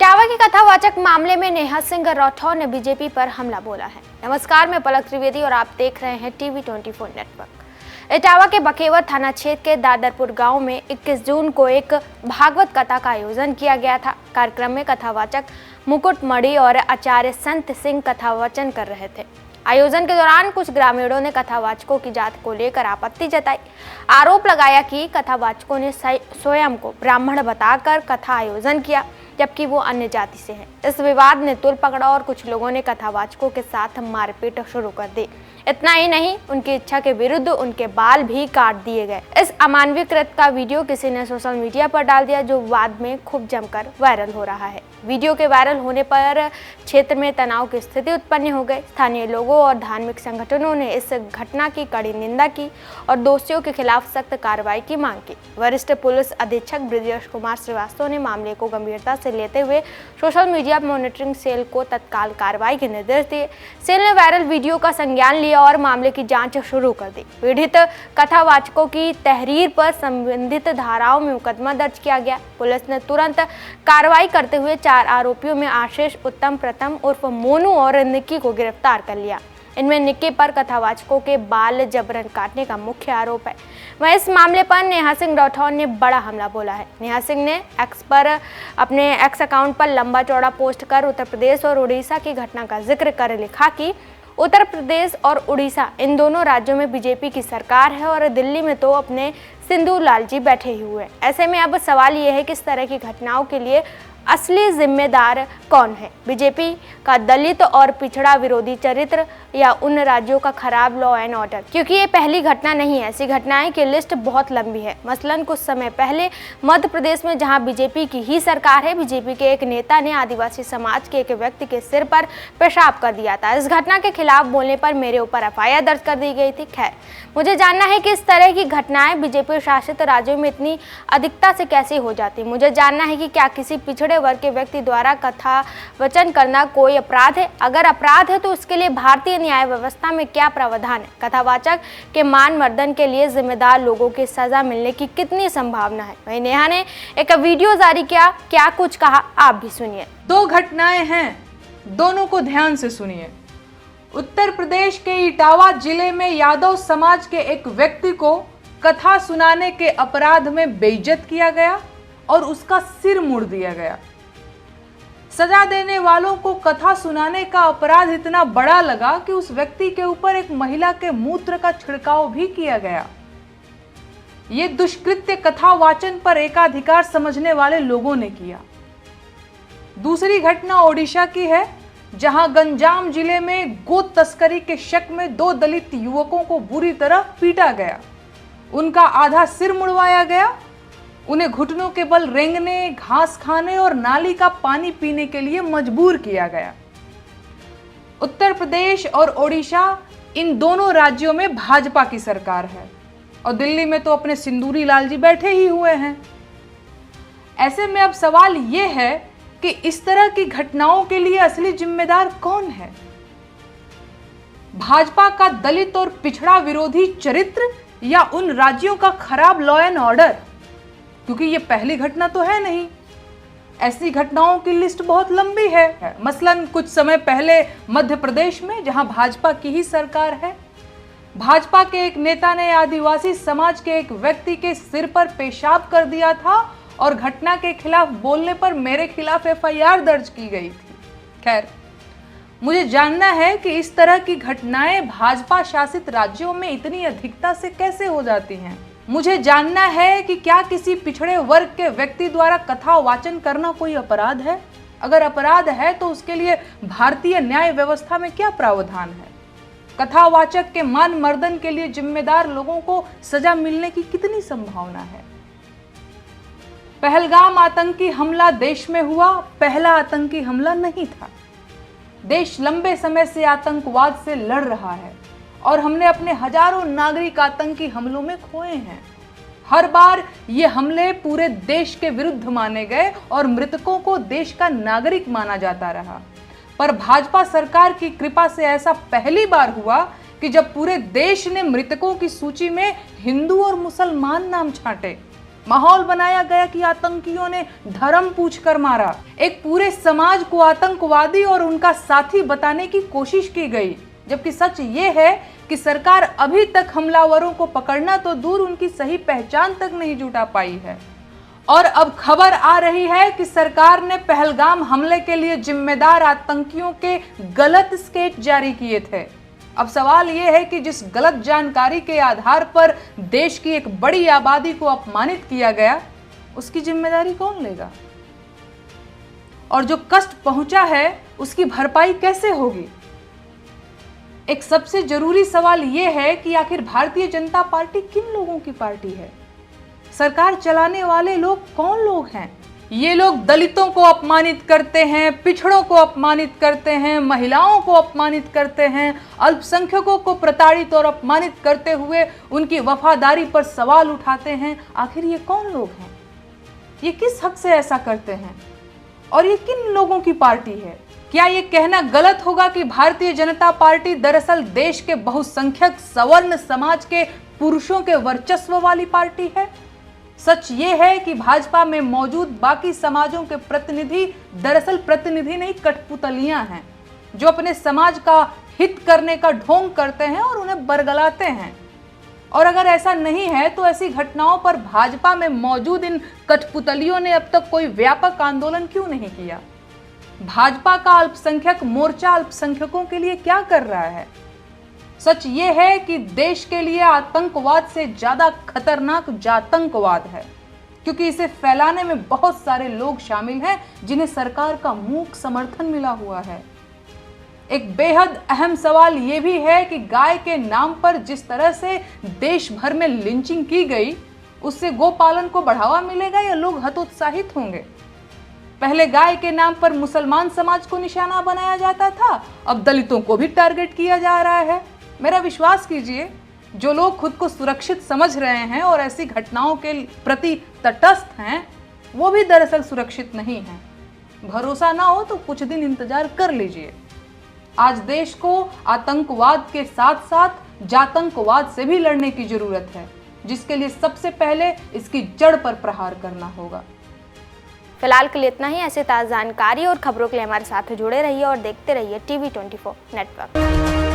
इटावा के कथावाचक मामले में नेहा सिंह राठौर ने बीजेपी पर हमला बोला है। नमस्कार, मैं पलक त्रिवेदी और आप देख रहे हैं टीवी 24 नेटवर्क। इटावा के बकेवर थाना क्षेत्र के दादरपुर गांव में 21 जून को एक भागवत कथा का आयोजन किया गया था। कार्यक्रम में कथावाचक मुकुट मणि और आचार्य संत सिंह कथावचन कर रहे थे। आयोजन के दौरान कुछ ग्रामीणों ने कथावाचकों की जात को लेकर आपत्ति जताई। आरोप लगाया कि कथावाचकों ने स्वयं को ब्राह्मण बताकर कथा आयोजन किया, जबकि वो अन्य जाति से हैं। इस विवाद ने तुल पकड़ा और कुछ लोगों ने कथावाचकों के साथ मारपीट शुरू कर दी। इतना ही नहीं, उनकी इच्छा के विरुद्ध उनके बाल भी काट दिए गए। इस अमानवीय कृत्य का वीडियो किसी ने सोशल मीडिया पर डाल दिया, जो बाद में खूब जमकर वायरल हो रहा है। वीडियो के वायरल होने पर क्षेत्र में तनाव की स्थिति उत्पन्न हो गई। स्थानीय लोगों और धार्मिक संगठनों ने इस घटना की कड़ी निंदा की और दोषियों के खिलाफ सख्त कार्रवाई की मांग की। वरिष्ठ पुलिस अधीक्षक ब्रजेश कुमार श्रीवास्तव ने मामले को गंभीरता से लेते हुए सोशल मीडिया मॉनिटरिंग सेल को तत्काल कार्रवाई के निर्देश दिए। सेल ने वायरल वीडियो का संज्ञान लिया और मामले की जांच शुरू कर दी। पीड़ित कथावाचकों की तहरीर पर संबंधित धाराओं में मुकदमा दर्ज किया गया। पुलिस ने तुरंत कार्रवाई करते हुए 4 आरोपियों में आशीष, उत्तम, प्रथम उर्फ मोनू और निक्की को गिरफ्तार कर लिया। इनमें निक्की पर कथावाचकों के बाल जबरन काटने का मुख्य आरोप है। वहीं इस मामले पर नेहा सिंह राठौर ने बड़ा हमला बोला है। नेहा सिंह ने अपने एक्स अकाउंट पर लंबा चौड़ा पोस्ट कर उत्तर प्रदेश और उड़ीसा की घटना का जिक्र कर लिखा कि उत्तर प्रदेश और उड़ीसा इन दोनों राज्यों में बीजेपी की सरकार है और दिल्ली में तो अपने सिंदूर लाल जी बैठे ही हुए। ऐसे में अब सवाल ये है कि इस तरह की घटनाओं के लिए असली जिम्मेदार कौन है? बीजेपी का दलित और पिछड़ा विरोधी चरित्र या उन राज्यों का खराब लॉ एंड ऑर्डर? क्योंकि ये पहली घटना नहीं है। ऐसी घटनाएं की लिस्ट बहुत लंबी है। मसलन कुछ समय पहले मध्य प्रदेश में, जहां बीजेपी की ही सरकार है, बीजेपी के एक नेता ने आदिवासी समाज के एक व्यक्ति के सिर पर पेशाब कर दिया था। इस घटना के खिलाफ बोलने पर मेरे ऊपर FIR दर्ज कर दी गई थी। खैर, मुझे जानना है कि इस तरह की घटनाएं बीजेपी शासित राज्यों में इतनी अधिकता से कैसे हो जाती। मुझे जानना है कि क्या किसी पिछड़े वर्ग के व्यक्ति द्वारा कथा वचन करना कोई अपराध है? अगर अपराध है तो उसके लिए भारतीय न्याय व्यवस्था में क्या प्रावधान है? कथावाचक के मान मर्दन के लिए जिम्मेदार लोगों की सजा मिलने की कितनी संभावना है? वहीं नेहा ने एक वीडियो जारी किया, क्या कुछ कहा आप भी सुनिए। 2 घटनाएं हैं, दोनों को ध्यान से सुनिए। उत्तर प्रदेश के इटावा जिले में यादव समाज के एक व्यक्ति को कथा सुनाने के अपराध में बेइज्जत किया गया और उसका सिर मुड़ दिया गया। सजा देने वालों को कथा सुनाने का अपराध इतना बड़ा लगा कि उस व्यक्ति के ऊपर एक महिला के मूत्र का छिड़काव भी किया गया। ये दुष्कृत्य कथा वाचन पर एकाधिकार समझने वाले लोगों ने किया। दूसरी घटना ओडिशा की है, जहां गंजाम जिले में गो तस्करी के शक में 2 दलित युवकों को बुरी तरह पीटा गया। उनका आधा सिर मुड़वाया गया। उन्हें घुटनों के बल रेंगने, घास खाने और नाली का पानी पीने के लिए मजबूर किया गया। उत्तर प्रदेश और ओडिशा, इन दोनों राज्यों में भाजपा की सरकार है और दिल्ली में तो अपने सिंदूरी लाल जी बैठे ही हुए हैं। ऐसे में अब सवाल यह है कि इस तरह की घटनाओं के लिए असली जिम्मेदार कौन है? भाजपा का दलित और पिछड़ा विरोधी चरित्र या उन राज्यों का खराब लॉ एंड ऑर्डर? क्योंकि ये पहली घटना तो है नहीं। ऐसी घटनाओं की लिस्ट बहुत लंबी है। मसलन कुछ समय पहले मध्य प्रदेश में, जहां भाजपा की ही सरकार है, भाजपा के एक नेता ने आदिवासी समाज के एक व्यक्ति के सिर पर पेशाब कर दिया था और घटना के खिलाफ बोलने पर मेरे खिलाफ FIR दर्ज की गई थी। खैर, मुझे जानना है कि इस तरह की घटनाएं भाजपा शासित राज्यों में इतनी अधिकता से कैसे हो जाती हैं। मुझे जानना है कि क्या किसी पिछड़े वर्ग के व्यक्ति द्वारा कथा वाचन करना कोई अपराध है? अगर अपराध है तो उसके लिए भारतीय न्याय व्यवस्था में क्या प्रावधान है? कथावाचक के मान मर्दन के लिए जिम्मेदार लोगों को सजा मिलने की कितनी संभावना है? पहलगाम आतंकी हमला देश में हुआ पहला आतंकी हमला नहीं था। देश लंबे समय से आतंकवाद से लड़ रहा है और हमने अपने हजारों नागरिक आतंकी हमलों में खोए हैं। हर बार ये हमले पूरे देश के विरुद्ध माने गए और मृतकों को देश का नागरिक माना जाता रहा। पर भाजपा सरकार की कृपा से ऐसा पहली बार हुआ कि जब पूरे देश ने मृतकों की सूची में हिंदू और मुसलमान नाम छांटे माहौल बनाया गया कि आतंकियों ने धर्म पूछकर मारा। एक पूरे समाज को आतंकवादी और उनका साथी बताने की कोशिश की गई, जबकि सच ये है कि सरकार अभी तक हमलावरों को पकड़ना तो दूर, उनकी सही पहचान तक नहीं जुटा पाई है। और अब खबर आ रही है कि सरकार ने पहलगाम हमले के लिए जिम्मेदार आतंकियों के गलत स्केच जारी किए थे। अब सवाल यह है कि जिस गलत जानकारी के आधार पर देश की एक बड़ी आबादी को अपमानित किया गया, उसकी जिम्मेदारी कौन लेगा? और जो कष्ट पहुंचा है उसकी भरपाई कैसे होगी? एक सबसे जरूरी सवाल यह है कि आखिर भारतीय जनता पार्टी किन लोगों की पार्टी है? सरकार चलाने वाले लोग कौन लोग हैं? ये लोग दलितों को अपमानित करते हैं, पिछड़ों को अपमानित करते हैं, महिलाओं को अपमानित करते हैं, अल्पसंख्यकों को प्रताड़ित और अपमानित करते हुए उनकी वफादारी पर सवाल उठाते हैं। आखिर ये कौन लोग हैं? ये किस हक से ऐसा करते हैं? और ये किन लोगों की पार्टी है? क्या ये कहना गलत होगा कि भारतीय जनता पार्टी दरअसल देश के बहुसंख्यक सवर्ण समाज के पुरुषों के वर्चस्व वाली पार्टी है? सच ये है कि भाजपा में मौजूद बाकी समाजों के प्रतिनिधि दरअसल प्रतिनिधि नहीं, कठपुतलियां हैं, जो अपने समाज का हित करने का ढोंग करते हैं और उन्हें बरगलाते हैं। और अगर ऐसा नहीं है तो ऐसी घटनाओं पर भाजपा में मौजूद इन कठपुतलियों ने अब तक कोई व्यापक आंदोलन क्यों नहीं किया? भाजपा का अल्पसंख्यक मोर्चा अल्पसंख्यकों के लिए क्या कर रहा है? सच ये है कि देश के लिए आतंकवाद से ज्यादा खतरनाक जातंकवाद है, क्योंकि इसे फैलाने में बहुत सारे लोग शामिल हैं जिन्हें सरकार का मूक समर्थन मिला हुआ है। एक बेहद अहम सवाल यह भी है कि गाय के नाम पर जिस तरह से देश भर में लिंचिंग की गई, उससे गोपालन को बढ़ावा मिलेगा या लोग हतोत्साहित होंगे? पहले गाय के नाम पर मुसलमान समाज को निशाना बनाया जाता था, अब दलितों को भी टारगेट किया जा रहा है। मेरा विश्वास कीजिए, जो लोग खुद को सुरक्षित समझ रहे हैं और ऐसी घटनाओं के प्रति तटस्थ हैं, वो भी दरअसल सुरक्षित नहीं हैं। भरोसा ना हो तो कुछ दिन इंतजार कर लीजिए। आज देश को आतंकवाद के साथ साथ जातंकवाद से भी लड़ने की जरूरत है, जिसके लिए सबसे पहले इसकी जड़ पर प्रहार करना होगा। फिलहाल के लिए इतना ही। ऐसे ताज़ा जानकारी और खबरों के लिए हमारे साथ जुड़े रहिए और देखते रहिए TV24 नेटवर्क।